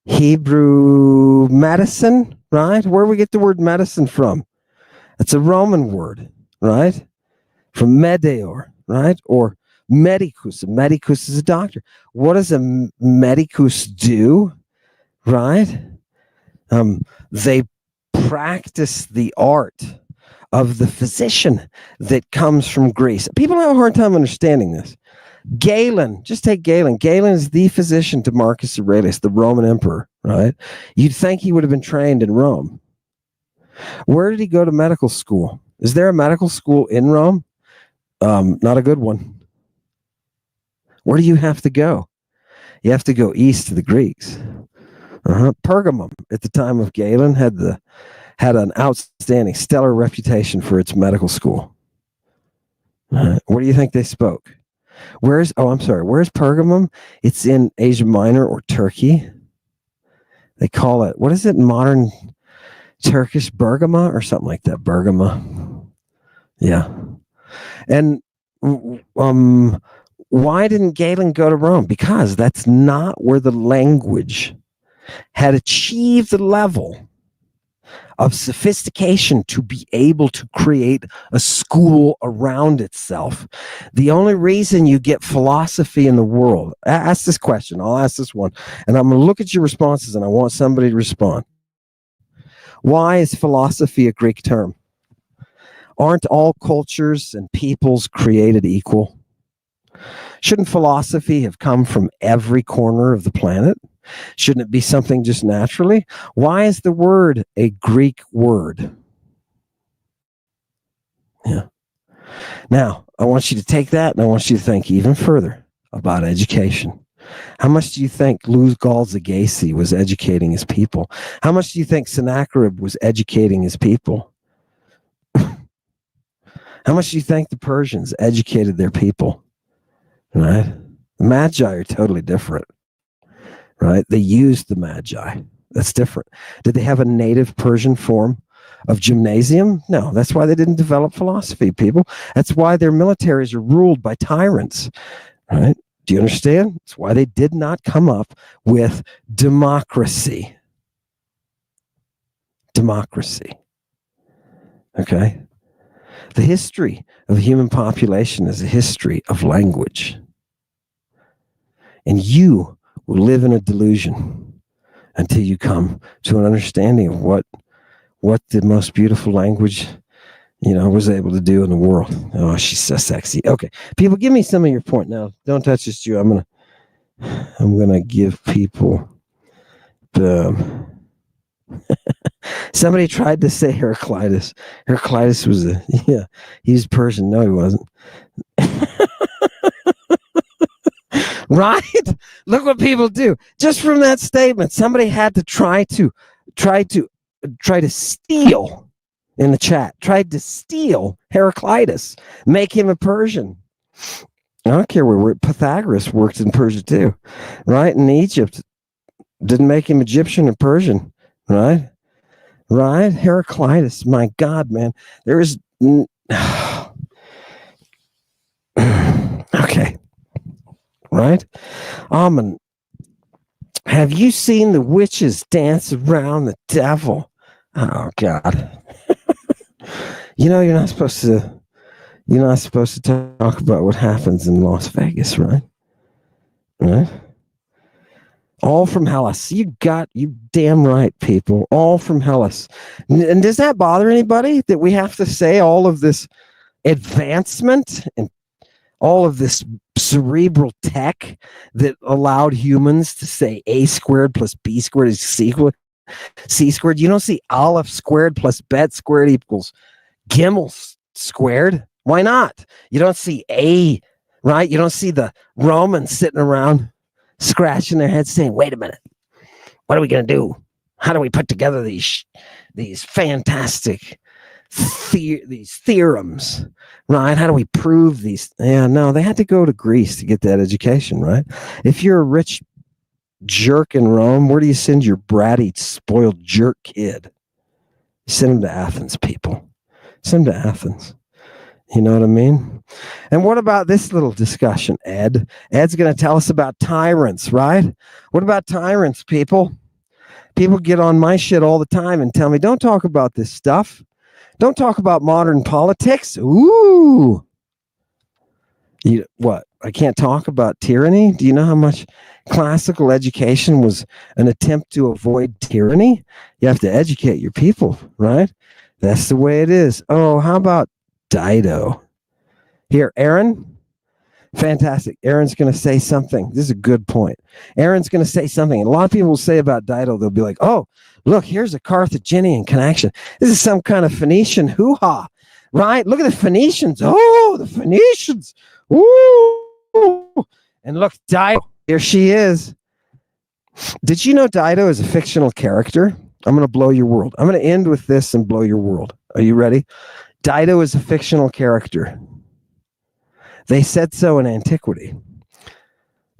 Hebrew medicine, right? Where do we get the word medicine from? It's a Roman word, right? From medeor, right? Or medicus. A medicus is a doctor. What does a medicus do, right? They practice the art of the physician that comes from Greece. People have a hard time understanding this. Galen, just take Galen. Galen is the physician to Marcus Aurelius, the Roman emperor, right? You'd think he would have been trained in Rome. Where did he go to medical school? Is there a medical school in Rome? Not a good one. Where do you have to go? You have to go east to the Greeks. Pergamum, at the time of Galen, had an outstanding, stellar reputation for its medical school. What do you think they spoke? Where's Pergamum? It's in Asia Minor or Turkey. They call it, what is it, modern Turkish Bergama or something like that? Bergama. Yeah. And why didn't Galen go to Rome? Because that's not where the language had achieved the level of sophistication to be able to create a school around itself. The only reason you get philosophy in the world, ask this question, I'll ask this one, and I'm going to look at your responses and I want somebody to respond. Why is philosophy a Greek term? Aren't all cultures and peoples created equal? Shouldn't philosophy have come from every corner of the planet? Shouldn't it be something just naturally? Why is the word a Greek word? Yeah. Now, I want you to take that and I want you to think even further about education. How much do you think Louis Gall-Zagase was educating his people? How much do you think Sennacherib was educating his people? How much do you think the Persians educated their people? Right? The Magi are totally different. Right? They used the Magi. That's different. Did they have a native Persian form of gymnasium? No. That's why they didn't develop philosophy, people. That's why their militaries are ruled by tyrants. Right? Do you understand? That's why they did not come up with democracy. Democracy. Okay? The history of the human population is a history of language. And you will live in a delusion until you come to an understanding of what the most beautiful language, was able to do in the world. Oh, she's so sexy. Okay, people, give me some of your point now. Don't touch this, Jew. I'm gonna give people the. Somebody tried to say Heraclitus. Heraclitus was he was Persian. No, he wasn't. Right? Look what people do. Just from that statement, somebody had to try to steal in the chat. Tried to steal Heraclitus, make him a Persian. I don't care where Pythagoras worked in Persia too, right? In Egypt, didn't make him Egyptian or Persian, right? Right? Heraclitus, my God, man. There is okay. Right? Have you seen the witches dance around the devil? Oh God. You're not supposed to talk about what happens in Las Vegas, right? Right? All from Hellas. You damn right, people. All from Hellas. And does that bother anybody that we have to say all of this advancement and all of this cerebral tech that allowed humans to say a squared plus b squared is c squared? You don't see aleph squared plus bet squared equals gimel squared. Why not? You don't see a, right? You don't see the Romans sitting around scratching their heads saying, wait a minute, what are we going to do? How do we put together these fantastic these theorems, right? How do we prove these? Yeah, no, they had to go to Greece to get that education, right? If you're a rich jerk in Rome, where do you send your bratty, spoiled jerk kid? Send him to Athens, people. Send him to Athens. You know what I mean? And what about this little discussion, Ed? Ed's going to tell us about tyrants, right? What about tyrants, people? People get on my shit all the time and tell me, don't talk about this stuff. Don't talk about modern politics. Ooh. What? I can't talk about tyranny? Do you know how much classical education was an attempt to avoid tyranny? You have to educate your people, right? That's the way it is. Oh, how about Dido? Here, Aaron. Fantastic. Aaron's going to say something. This is a good point. Aaron's going to say something. And a lot of people will say about Dido, they'll be like, oh, look, here's a Carthaginian connection. This is some kind of Phoenician hoo-ha, right? Look at the Phoenicians. Oh, the Phoenicians. Ooh. And look, Dido, here she is. Did you know Dido is a fictional character? I'm going to blow your world. I'm going to end with this and blow your world. Are you ready? Dido is a fictional character. They said so in antiquity.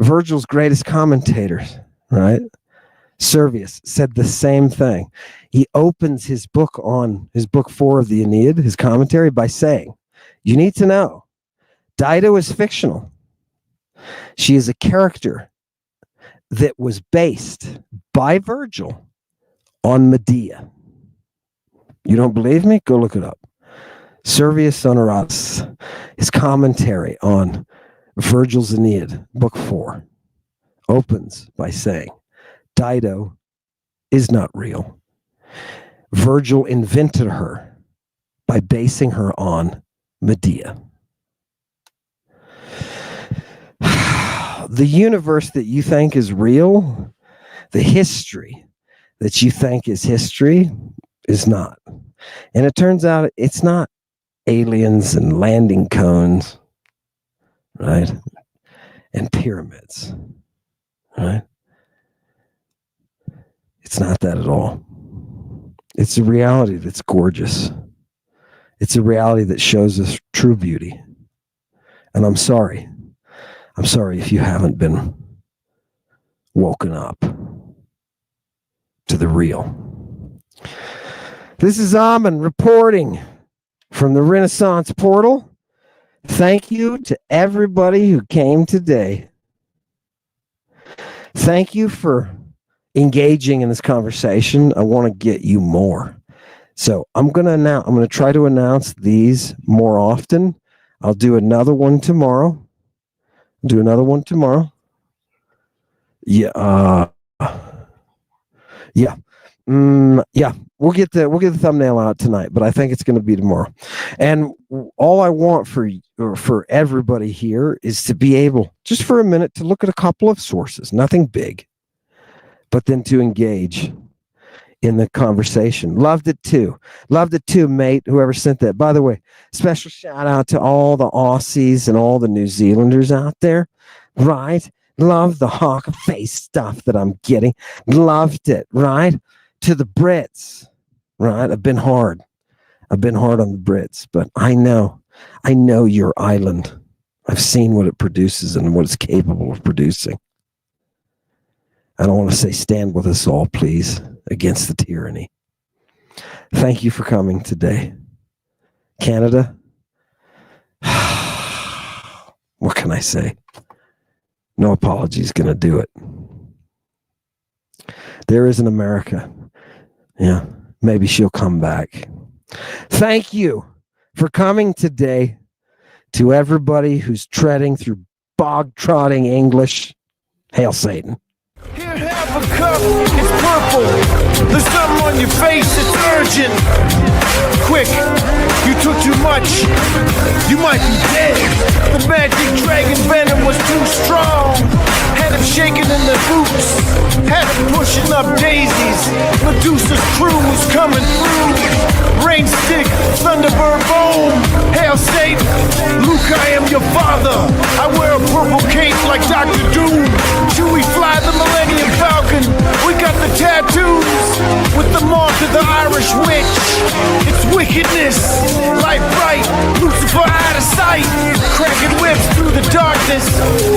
Virgil's greatest commentators, right, Servius said the same thing. He opens his book 4 of the Aeneid, his commentary, by saying, you need to know, Dido is fictional. She is a character that was based by Virgil on Medea. You don't believe me? Go look it up. Servius Honoratus, his commentary on Virgil's Aeneid, book 4, opens by saying, Dido is not real. Virgil invented her by basing her on Medea. The universe that you think is real, the history that you think is history, is not. And it turns out it's not aliens and landing cones, right? And pyramids, right? It's not that at all. It's a reality that's gorgeous. It's a reality that shows us true beauty. And I'm sorry. I'm sorry if you haven't been woken up to the real. This is Amen reporting from the Renaissance Portal. Thank you to everybody who came today. Thank you for engaging in this conversation. I want to get you more. So I'm going to try to announce these more often. I'll do another one tomorrow. Yeah. We'll get the thumbnail out tonight, but I think it's going to be tomorrow. And all I want for everybody here is to be able, just for a minute, to look at a couple of sources, nothing big, but then to engage in the conversation. Loved it too, mate, whoever sent that. By the way, special shout out to all the Aussies and all the New Zealanders out there, right? Love the hawk face stuff that I'm getting. Loved it, right? To the Brits, right? I've been hard on the Brits, but I know your island. I've seen what it produces and what it's capable of producing. I don't want to say stand with us all, please, against the tyranny. Thank you for coming today. Canada, what can I say? No apology is going to do it. There is an America. Yeah, maybe she'll come back. Thank you for coming today. To everybody who's treading through bog-trotting English, hail Satan. Here, have a cup, it's purple. There's something on your face, it's urgent. Quick, you took too much, you might be dead. The magic dragon venom was too strong. Had him shaking in the boots, had him pushing up daisies. Medusa's crew was coming through. Rain stick, thunderbird boom. Hail Satan, Luke, I am your father. I wear a purple cape like Dr. Doom. Chewie fly the Millennium Falcon. We got the tattoos with the mark of the Irish witch. It's wickedness, light bright, Lucifer out of sight. Cracking whips through the darkness,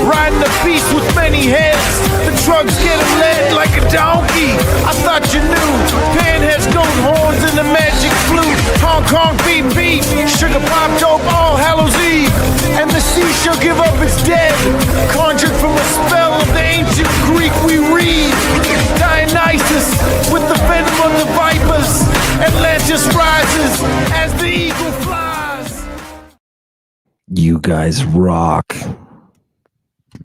riding a beast with many heads. The trucks get him led like a donkey. I thought you knew. Pan has goat horns and the magic flute. Hong Kong beat beat, sugar pop dope, all Hallows Eve. And the sea shall give up its dead, conjured from a spell of the ancient Greek we read. Dionysus with the venom of the vipers. Atlantis rises as the eagle flies. You guys rock.